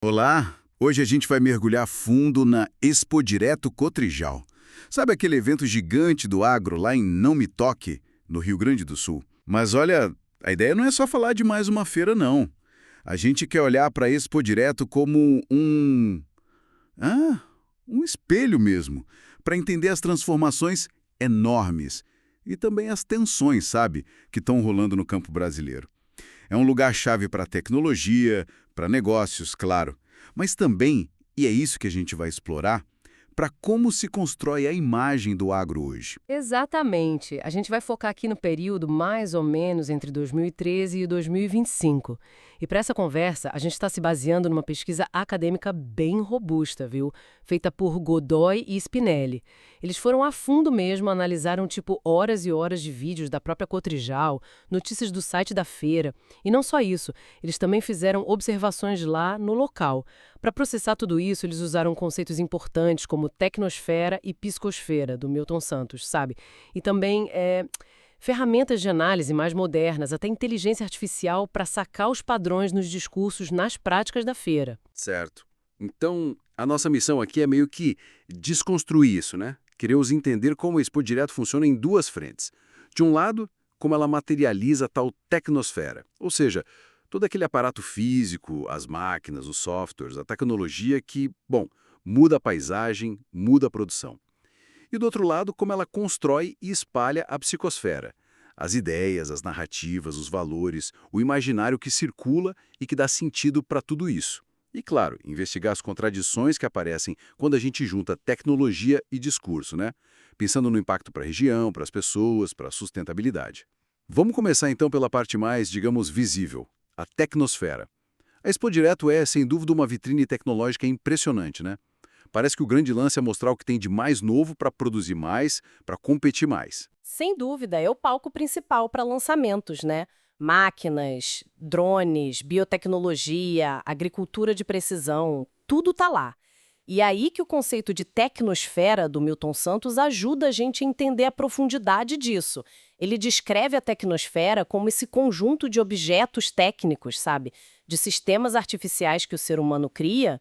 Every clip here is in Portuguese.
Olá! Hoje a gente vai mergulhar fundo na Expo Direto Cotrijal. Sabe aquele evento gigante do agro lá em Não Me Toque, no Rio Grande do Sul? Mas olha, a ideia não é só falar de mais uma feira, não. A gente quer olhar para a Expo Direto como Ah, um espelho mesmo, para entender as transformações enormes e também as tensões, sabe, que estão rolando no campo brasileiro. É um lugar-chave para tecnologia, para negócios, claro, mas também, e é isso que a gente vai explorar, para como se constrói a imagem do agro hoje. Exatamente. A gente vai focar aqui no período mais ou menos entre 2013 e 2025. E para essa conversa, a gente está se baseando numa pesquisa acadêmica bem robusta, viu? Feita por Godoy e Spinelli. Eles foram a fundo mesmo, analisaram tipo horas e horas de vídeos da própria Cotrijal, notícias do site da feira. E não só isso, eles também fizeram observações lá no local. Para processar tudo isso, eles usaram conceitos importantes como tecnosfera e piscosfera, do Milton Santos, sabe? E também ferramentas de análise mais modernas, até inteligência artificial para sacar os padrões nos discursos nas práticas da feira. Certo. Então, a nossa missão aqui é meio que desconstruir isso, né? Queremos entender como a Expo Direto funciona em duas frentes. De um lado, como ela materializa a tal tecnosfera, ou seja, todo aquele aparato físico, as máquinas, os softwares, a tecnologia que, bom, muda a paisagem, muda a produção. E do outro lado, como ela constrói e espalha a psicosfera. As ideias, as narrativas, os valores, o imaginário que circula e que dá sentido para tudo isso. E, claro, investigar as contradições que aparecem quando a gente junta tecnologia e discurso, né? Pensando no impacto para a região, para as pessoas, para a sustentabilidade. Vamos começar então pela parte mais, digamos, visível, a tecnosfera. A Expo Direto é, sem dúvida, uma vitrine tecnológica impressionante, né? Parece que o grande lance é mostrar o que tem de mais novo para produzir mais, para competir mais. Sem dúvida, é o palco principal para lançamentos, né? Máquinas, drones, biotecnologia, agricultura de precisão, tudo tá lá. E é aí que o conceito de tecnosfera do Milton Santos ajuda a gente a entender a profundidade disso. Ele descreve a tecnosfera como esse conjunto de objetos técnicos, sabe? De sistemas artificiais que o ser humano cria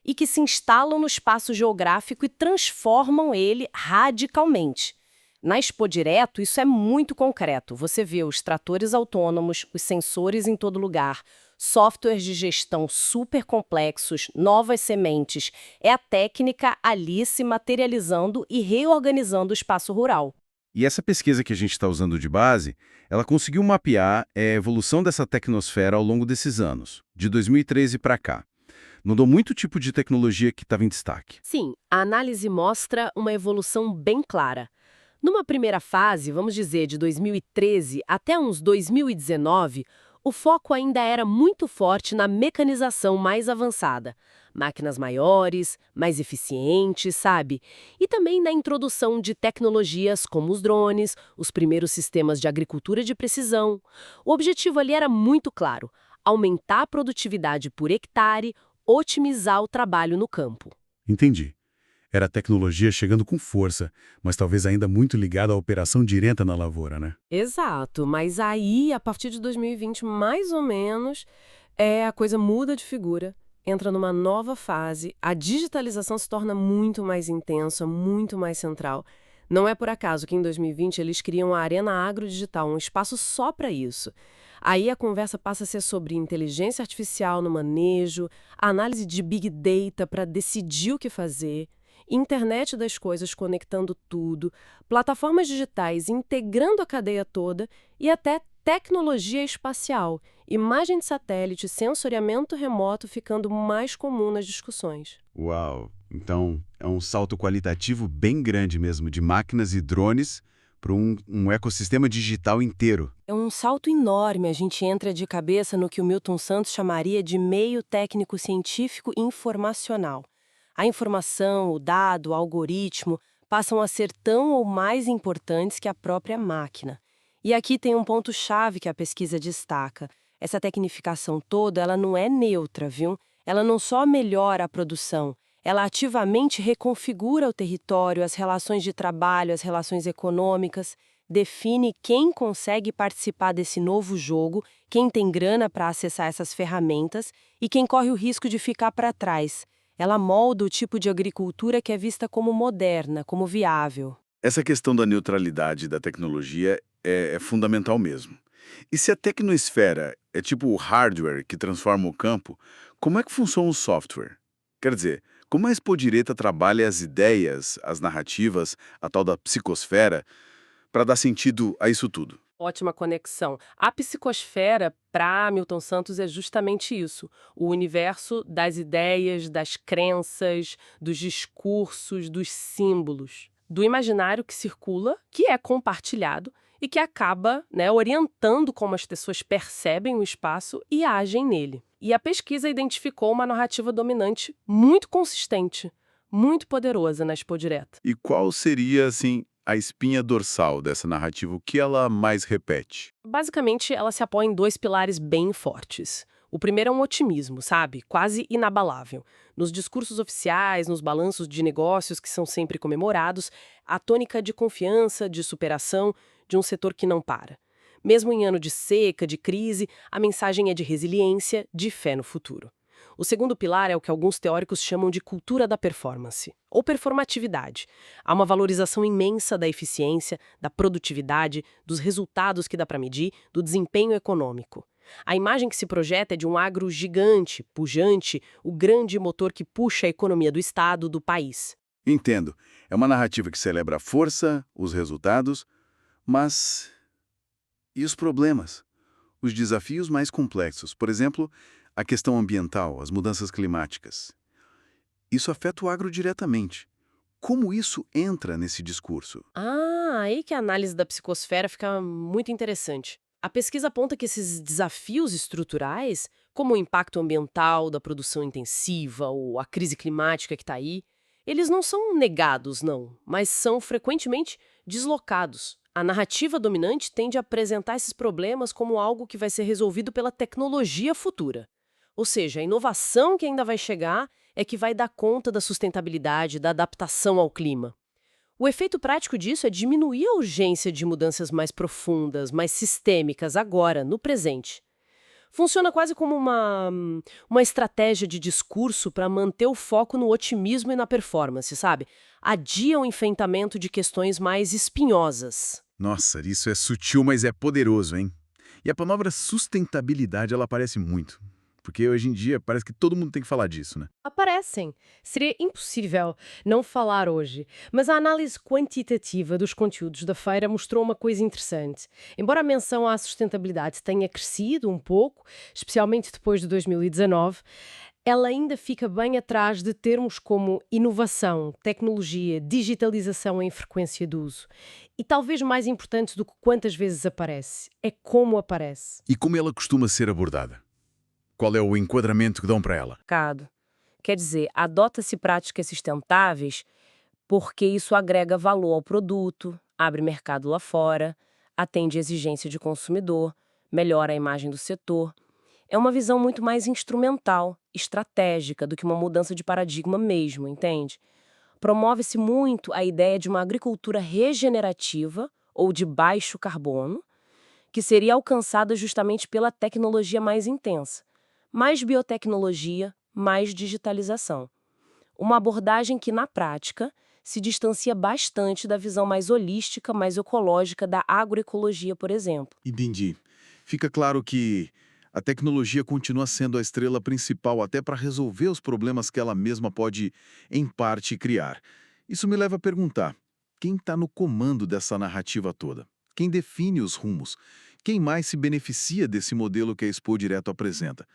e que se instalam no espaço geográfico e transformam ele radicalmente. Na Expo Direto, isso é muito concreto. Você vê os tratores autônomos, os sensores em todo lugar, softwares de gestão super complexos, novas sementes. É a técnica ali se materializando e reorganizando o espaço rural. E essa pesquisa que a gente está usando de base, ela conseguiu mapear a evolução dessa tecnosfera ao longo desses anos, de 2013 para cá. Mudou muito tipo de tecnologia que estava em destaque. Sim, a análise mostra uma evolução bem clara. Numa primeira fase, vamos dizer, de 2013 até uns 2019, o foco ainda era muito forte na mecanização mais avançada. Máquinas maiores, mais eficientes, sabe? E também na introdução de tecnologias como os drones, os primeiros sistemas de agricultura de precisão. O objetivo ali era muito claro: aumentar a produtividade por hectare, otimizar o trabalho no campo. Entendi. Era a tecnologia chegando com força, mas talvez ainda muito ligada à operação direta na lavoura, né? Exato, mas aí, a partir de 2020, mais ou menos, a coisa muda de figura, entra numa nova fase, a digitalização se torna muito mais intensa, muito mais central. Não é por acaso que em 2020 eles criam a Arena Agrodigital, um espaço só para isso. Aí a conversa passa a ser sobre inteligência artificial no manejo, a análise de Big Data para decidir o que fazer, internet das coisas conectando tudo, plataformas digitais integrando a cadeia toda e até tecnologia espacial, imagem de satélite, sensoriamento remoto ficando mais comum nas discussões. Uau! Então, é um salto qualitativo bem grande mesmo, de máquinas e drones para um ecossistema digital inteiro. É um salto enorme, a gente entra de cabeça no que o Milton Santos chamaria de meio técnico-científico informacional. A informação, o dado, o algoritmo passam a ser tão ou mais importantes que a própria máquina. E aqui tem um ponto-chave que a pesquisa destaca. Essa tecnificação toda, ela não é neutra, viu? Ela não só melhora a produção, ela ativamente reconfigura o território, as relações de trabalho, as relações econômicas, define quem consegue participar desse novo jogo, quem tem grana para acessar essas ferramentas e quem corre o risco de ficar para trás. Ela molda o tipo de agricultura que é vista como moderna, como viável. Essa questão da neutralidade da tecnologia é fundamental mesmo. E se a tecnosfera é tipo o hardware que transforma o campo, como é que funciona o software? Quer dizer, como a Expo Direita trabalha as ideias, as narrativas, a tal da psicosfera, para dar sentido a isso tudo? Ótima conexão. A psicosfera, para Milton Santos, é justamente isso. O universo das ideias, das crenças, dos discursos, dos símbolos. Do imaginário que circula, que é compartilhado e que acaba, orientando como as pessoas percebem o espaço e agem nele. E a pesquisa identificou uma narrativa dominante muito consistente, muito poderosa na Expo Direita. E qual seria, assim, a espinha dorsal dessa narrativa? O que ela mais repete? Basicamente, ela se apoia em 2 pilares bem fortes. O primeiro é um otimismo, sabe? Quase inabalável. Nos discursos oficiais, nos balanços de negócios que são sempre comemorados, a tônica de confiança, de superação, de um setor que não para. Mesmo em ano de seca, de crise, a mensagem é de resiliência, de fé no futuro. O segundo pilar é o que alguns teóricos chamam de cultura da performance, ou performatividade. Há uma valorização imensa da eficiência, da produtividade, dos resultados que dá para medir, do desempenho econômico. A imagem que se projeta é de um agro gigante, pujante, o grande motor que puxa a economia do Estado, do país. Entendo. É uma narrativa que celebra a força, os resultados, mas e os problemas? Os desafios mais complexos, por exemplo, a questão ambiental, as mudanças climáticas. Isso afeta o agro diretamente. Como isso entra nesse discurso? Aí que a análise da psicosfera fica muito interessante. A pesquisa aponta que esses desafios estruturais, como o impacto ambiental da produção intensiva ou a crise climática que está aí, eles não são negados, não, mas são frequentemente deslocados. A narrativa dominante tende a apresentar esses problemas como algo que vai ser resolvido pela tecnologia futura. Ou seja, a inovação que ainda vai chegar é que vai dar conta da sustentabilidade, da adaptação ao clima. O efeito prático disso é diminuir a urgência de mudanças mais profundas, mais sistêmicas, agora, no presente. Funciona quase como uma estratégia de discurso para manter o foco no otimismo e na performance, sabe? Adia o enfrentamento de questões mais espinhosas. Nossa, isso é sutil, mas é poderoso, hein? E a palavra sustentabilidade, ela aparece muito. Porque hoje em dia parece que todo mundo tem que falar disso, né? Aparecem. Seria impossível não falar hoje. Mas a análise quantitativa dos conteúdos da feira mostrou uma coisa interessante. Embora a menção à sustentabilidade tenha crescido um pouco, especialmente depois de 2019, ela ainda fica bem atrás de termos como inovação, tecnologia, digitalização em frequência de uso. E talvez mais importante do que quantas vezes aparece, é como aparece. E como ela costuma ser abordada? Qual é o enquadramento que dão para ela? Quer dizer, adota-se práticas sustentáveis porque isso agrega valor ao produto, abre mercado lá fora, atende exigência de consumidor, melhora a imagem do setor. É uma visão muito mais instrumental, estratégica, do que uma mudança de paradigma mesmo, entende? Promove-se muito a ideia de uma agricultura regenerativa ou de baixo carbono, que seria alcançada justamente pela tecnologia mais intensa. Mais biotecnologia, mais digitalização. Uma abordagem que, na prática, se distancia bastante da visão mais holística, mais ecológica da agroecologia, por exemplo. Entendi. Fica claro que a tecnologia continua sendo a estrela principal até para resolver os problemas que ela mesma pode, em parte, criar. Isso me leva a perguntar, quem está no comando dessa narrativa toda? Quem define os rumos? Quem mais se beneficia desse modelo que a Expo Direto apresenta?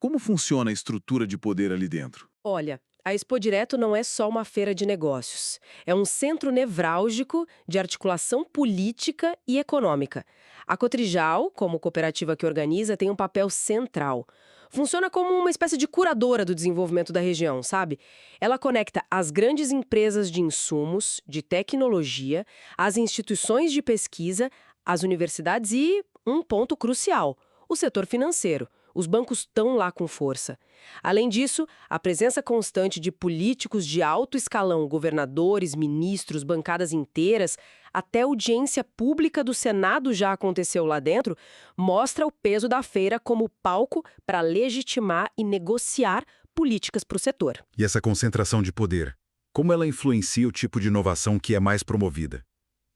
Como funciona a estrutura de poder ali dentro? Olha, a Expo Direto não é só uma feira de negócios. É um centro nevrálgico de articulação política e econômica. A Cotrijal, como cooperativa que organiza, tem um papel central. Funciona como uma espécie de curadora do desenvolvimento da região, sabe? Ela conecta as grandes empresas de insumos, de tecnologia, as instituições de pesquisa, as universidades e, um ponto crucial, o setor financeiro, Os bancos estão lá com força. Além disso, a presença constante de políticos de alto escalão, governadores, ministros, bancadas inteiras, até audiência pública do Senado já aconteceu lá dentro, mostra o peso da feira como palco para legitimar e negociar políticas para o setor. E essa concentração de poder, como ela influencia o tipo de inovação que é mais promovida?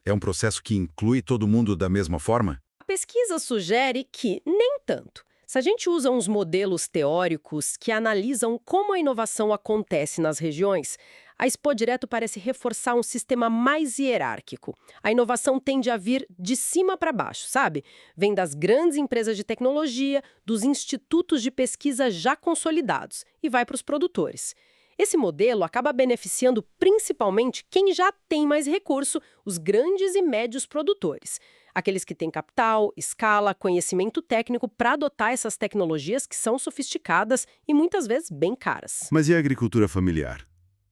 É um processo que inclui todo mundo da mesma forma? A pesquisa sugere que nem tanto. Se a gente usa uns modelos teóricos que analisam como a inovação acontece nas regiões, a Expo Direto parece reforçar um sistema mais hierárquico. A inovação tende a vir de cima para baixo, sabe? Vem das grandes empresas de tecnologia, dos institutos de pesquisa já consolidados e vai para os produtores. Esse modelo acaba beneficiando principalmente quem já tem mais recurso, os grandes e médios produtores. Aqueles que têm capital, escala, conhecimento técnico para adotar essas tecnologias que são sofisticadas e muitas vezes bem caras. Mas e a agricultura familiar?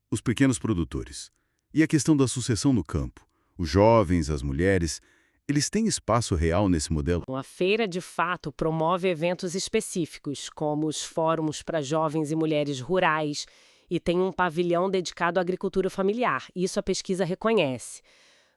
Os pequenos produtores? E a questão da sucessão no campo? Os jovens, as mulheres, eles têm espaço real nesse modelo? A feira, de fato, promove eventos específicos, como os fóruns para jovens e mulheres rurais, e tem um pavilhão dedicado à agricultura familiar. Isso a pesquisa reconhece.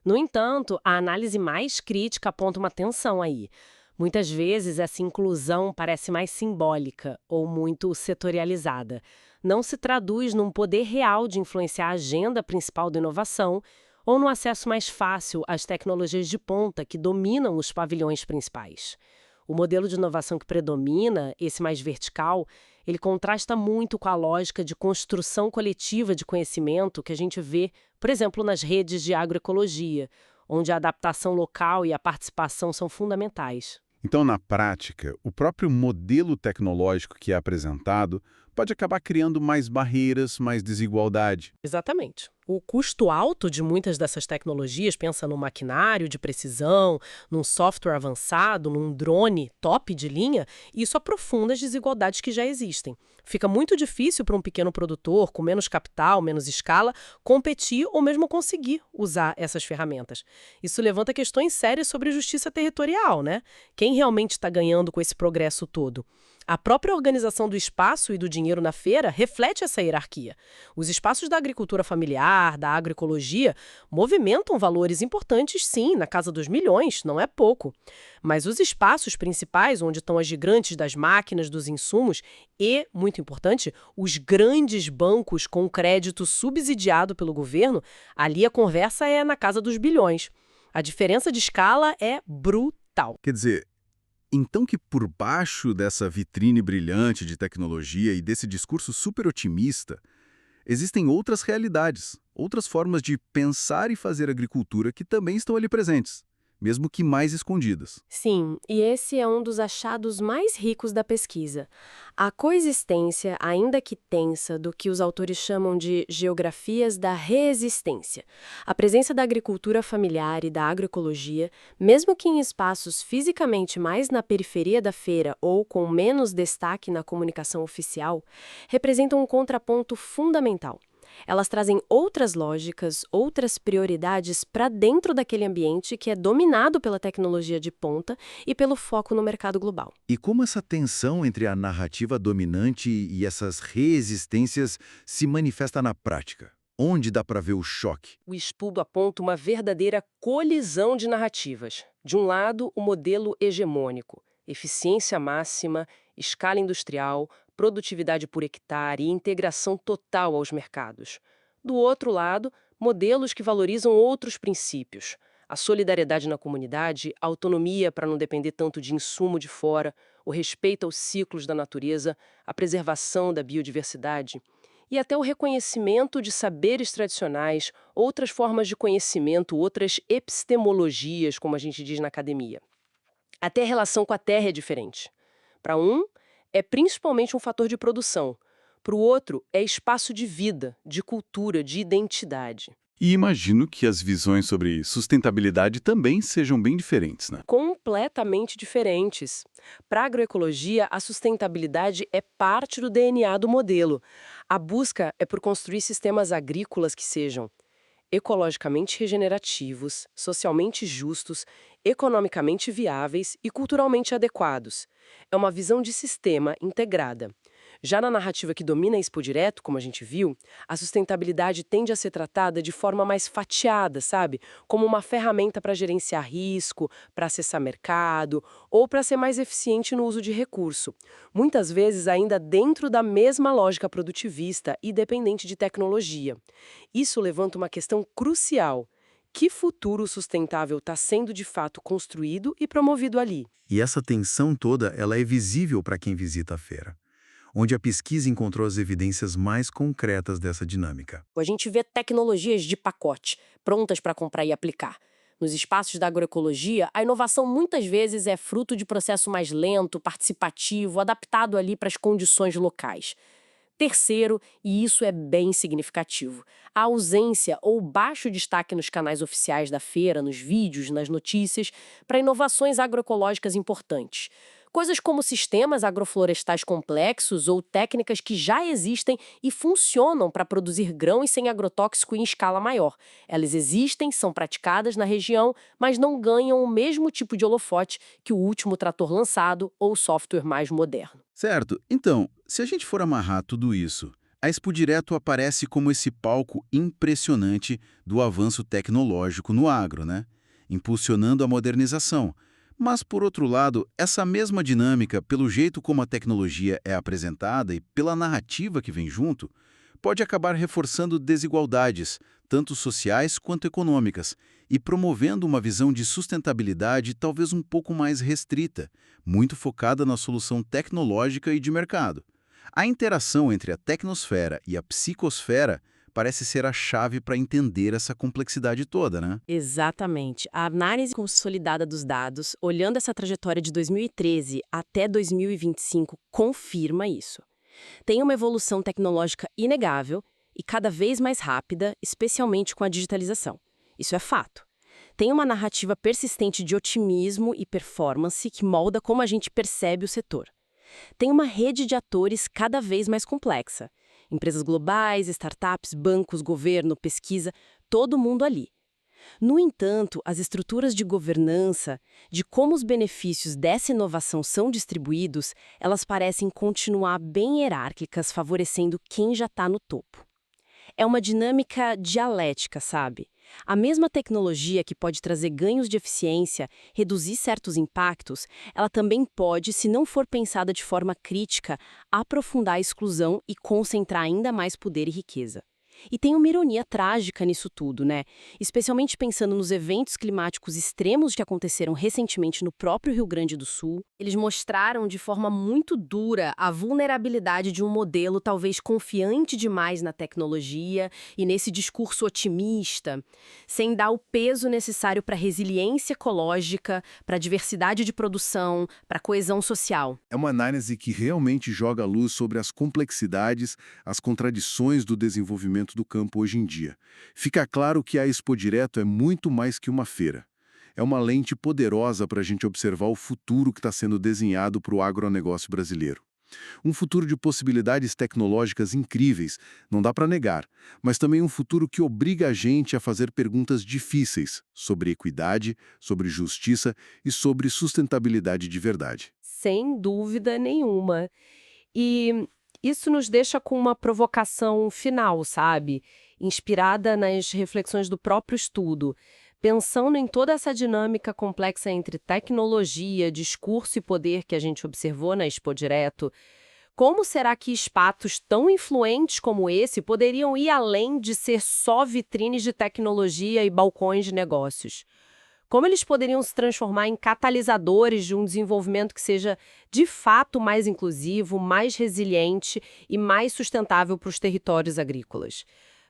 No entanto, a análise mais crítica aponta uma tensão aí. Muitas vezes essa inclusão parece mais simbólica ou muito setorializada. Não se traduz num poder real de influenciar a agenda principal da inovação ou no acesso mais fácil às tecnologias de ponta que dominam os pavilhões principais. O modelo de inovação que predomina, esse mais vertical, ele contrasta muito com a lógica de construção coletiva de conhecimento que a gente vê, por exemplo, nas redes de agroecologia, onde a adaptação local e a participação são fundamentais. Então, na prática, o próprio modelo tecnológico que é apresentado pode acabar criando mais barreiras, mais desigualdade. Exatamente. O custo alto de muitas dessas tecnologias, pensa num maquinário de precisão, num software avançado, num drone top de linha, isso aprofunda as desigualdades que já existem. Fica muito difícil para um pequeno produtor, com menos capital, menos escala, competir ou mesmo conseguir usar essas ferramentas. Isso levanta questões sérias sobre justiça territorial, né? Quem realmente está ganhando com esse progresso todo? A própria organização do espaço e do dinheiro na feira reflete essa hierarquia. Os espaços da agricultura familiar, da agroecologia, movimentam valores importantes, sim, na casa dos milhões, não é pouco. Mas os espaços principais, onde estão as gigantes das máquinas, dos insumos e, muito importante, os grandes bancos com crédito subsidiado pelo governo, ali a conversa é na casa dos bilhões. A diferença de escala é brutal. Quer dizer, então que por baixo dessa vitrine brilhante de tecnologia e desse discurso super otimista, existem outras realidades, outras formas de pensar e fazer agricultura que também estão ali presentes, mesmo que mais escondidas. Sim, e esse é um dos achados mais ricos da pesquisa. A coexistência, ainda que tensa, do que os autores chamam de geografias da reexistência. A presença da agricultura familiar e da agroecologia, mesmo que em espaços fisicamente mais na periferia da feira ou com menos destaque na comunicação oficial, representam um contraponto fundamental. Elas trazem outras lógicas, outras prioridades para dentro daquele ambiente que é dominado pela tecnologia de ponta e pelo foco no mercado global. E como essa tensão entre a narrativa dominante e essas resistências se manifesta na prática? Onde dá para ver o choque? O estudo aponta uma verdadeira colisão de narrativas. De um lado, o modelo hegemônico, eficiência máxima, escala industrial, produtividade por hectare e integração total aos mercados. Do outro lado, modelos que valorizam outros princípios. A solidariedade na comunidade, a autonomia para não depender tanto de insumo de fora, o respeito aos ciclos da natureza, a preservação da biodiversidade e até o reconhecimento de saberes tradicionais, outras formas de conhecimento, outras epistemologias, como a gente diz na academia. Até a relação com a terra é diferente. Para um, é principalmente um fator de produção. Para o outro, é espaço de vida, de cultura, de identidade. E imagino que as visões sobre sustentabilidade também sejam bem diferentes, né? Completamente diferentes. Para a agroecologia, a sustentabilidade é parte do DNA do modelo. A busca é por construir sistemas agrícolas que sejam ecologicamente regenerativos, socialmente justos, economicamente viáveis e culturalmente adequados. É uma visão de sistema integrada. Já na narrativa que domina a Expo Direto, como a gente viu, a sustentabilidade tende a ser tratada de forma mais fatiada, sabe? Como uma ferramenta para gerenciar risco, para acessar mercado ou para ser mais eficiente no uso de recurso. Muitas vezes ainda dentro da mesma lógica produtivista e dependente de tecnologia. Isso levanta uma questão crucial. Que futuro sustentável está sendo de fato construído e promovido ali? E essa tensão toda, ela é visível para quem visita a feira, onde a pesquisa encontrou as evidências mais concretas dessa dinâmica. A gente vê tecnologias de pacote, prontas para comprar e aplicar. Nos espaços da agroecologia, a inovação muitas vezes é fruto de processo mais lento, participativo, adaptado ali para as condições locais. Terceiro, e isso é bem significativo, a ausência ou baixo destaque nos canais oficiais da feira, nos vídeos, nas notícias, para inovações agroecológicas importantes. Coisas como sistemas agroflorestais complexos ou técnicas que já existem e funcionam para produzir grãos sem agrotóxico em escala maior. Elas existem, são praticadas na região, mas não ganham o mesmo tipo de holofote que o último trator lançado ou o software mais moderno. Certo. Então, se a gente for amarrar tudo isso, a Expo Direto aparece como esse palco impressionante do avanço tecnológico no agro, né? Impulsionando a modernização. Mas, por outro lado, essa mesma dinâmica, pelo jeito como a tecnologia é apresentada e pela narrativa que vem junto, pode acabar reforçando desigualdades, tanto sociais quanto econômicas, e promovendo uma visão de sustentabilidade talvez um pouco mais restrita, muito focada na solução tecnológica e de mercado. A interação entre a tecnosfera e a psicosfera parece ser a chave para entender essa complexidade toda, né? Exatamente. A análise consolidada dos dados, olhando essa trajetória de 2013 até 2025, confirma isso. Tem uma evolução tecnológica inegável e cada vez mais rápida, especialmente com a digitalização. Isso é fato. Tem uma narrativa persistente de otimismo e performance que molda como a gente percebe o setor. Tem uma rede de atores cada vez mais complexa. Empresas globais, startups, bancos, governo, pesquisa, todo mundo ali. No entanto, as estruturas de governança, de como os benefícios dessa inovação são distribuídos, elas parecem continuar bem hierárquicas, favorecendo quem já está no topo. É uma dinâmica dialética, sabe? A mesma tecnologia que pode trazer ganhos de eficiência, reduzir certos impactos, ela também pode, se não for pensada de forma crítica, aprofundar a exclusão e concentrar ainda mais poder e riqueza. E tem uma ironia trágica nisso tudo, né? Especialmente pensando nos eventos climáticos extremos que aconteceram recentemente no próprio Rio Grande do Sul. Eles mostraram de forma muito dura a vulnerabilidade de um modelo talvez confiante demais na tecnologia e nesse discurso otimista, sem dar o peso necessário para a resiliência ecológica, para a diversidade de produção, para a coesão social. É uma análise que realmente joga a luz sobre as complexidades, as contradições do desenvolvimento do campo hoje em dia. Fica claro que a Expo Direto é muito mais que uma feira. É uma lente poderosa para a gente observar o futuro que está sendo desenhado para o agronegócio brasileiro. Um futuro de possibilidades tecnológicas incríveis, não dá para negar, mas também um futuro que obriga a gente a fazer perguntas difíceis sobre equidade, sobre justiça e sobre sustentabilidade de verdade. Sem dúvida nenhuma. E isso nos deixa com uma provocação final, sabe? Inspirada nas reflexões do próprio estudo. Pensando em toda essa dinâmica complexa entre tecnologia, discurso e poder que a gente observou na Expo Direto, como será que espaços tão influentes como esse poderiam ir além de ser só vitrines de tecnologia e balcões de negócios? Como eles poderiam se transformar em catalisadores de um desenvolvimento que seja, de fato, mais inclusivo, mais resiliente e mais sustentável para os territórios agrícolas?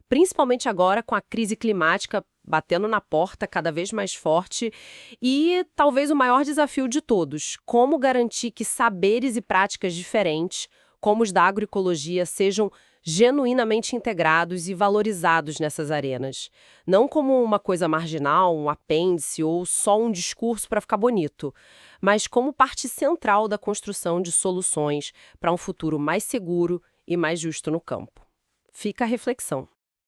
Principalmente agora com a crise climática batendo na porta cada vez mais forte e talvez o maior desafio de todos, como garantir que saberes e práticas diferentes, como os da agroecologia, sejam genuinamente integrados e valorizados nessas arenas. Não como uma coisa marginal, um apêndice ou só um discurso para ficar bonito, mas como parte central da construção de soluções para um futuro mais seguro e mais justo no campo. Fica a reflexão.